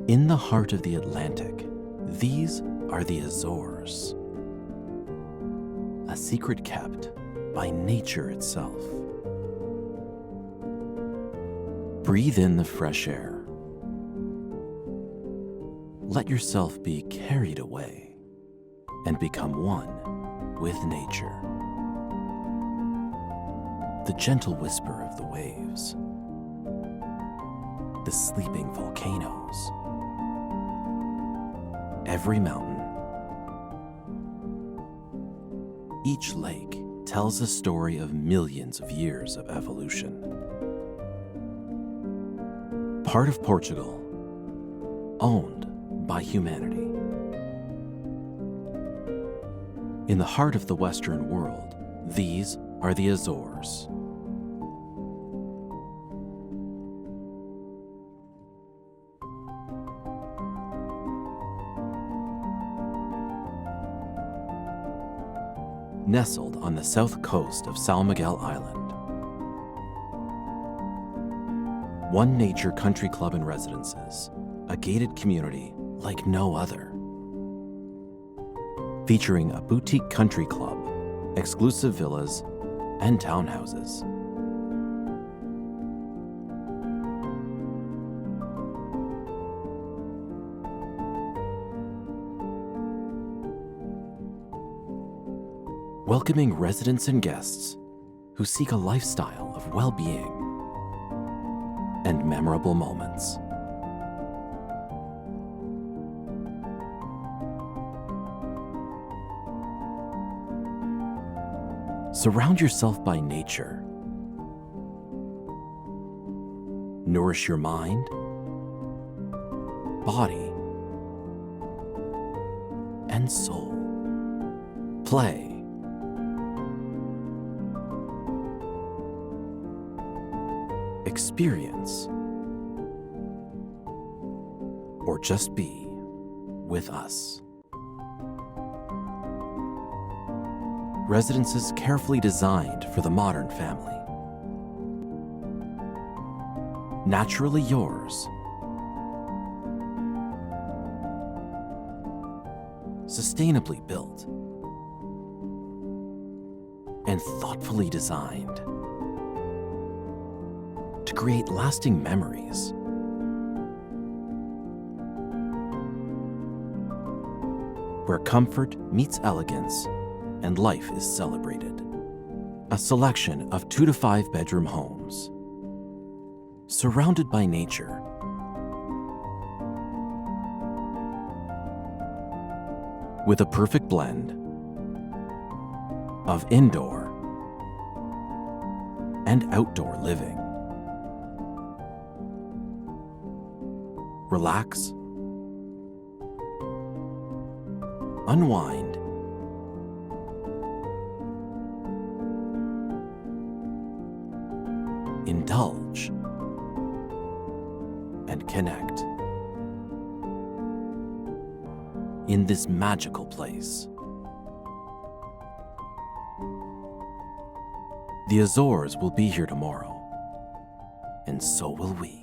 In the heart of the Atlantic, these are the Azores, a secret kept by nature itself. Breathe in the fresh air. Let yourself be carried away and become one with nature. The gentle whisper of the waves, the sleeping volcanoes, every mountain, each lake tells a story of millions of years of evolution. Part of Portugal, owned by humanity. In the heart of the Western world, these are the Azores. Nestled on the south coast of São Miguel Island. One nature country club and residences, a gated community like no other. Featuring a boutique country club, exclusive villas, and townhouses. Welcoming residents and guests who seek a lifestyle of well-being and memorable moments. Surround yourself by nature. Nourish your mind, body, and soul. Play. Experience, or just be with us. Residences carefully designed for the modern family. Naturally yours. Sustainably built. And thoughtfully designed to create lasting memories. Where comfort meets elegance and life is celebrated. A selection of 2 to 5 bedroom homes, surrounded by nature. With a perfect blend of indoor and outdoor living. Relax, unwind, indulge, and connect in this magical place. The Azores will be here tomorrow, and so will we.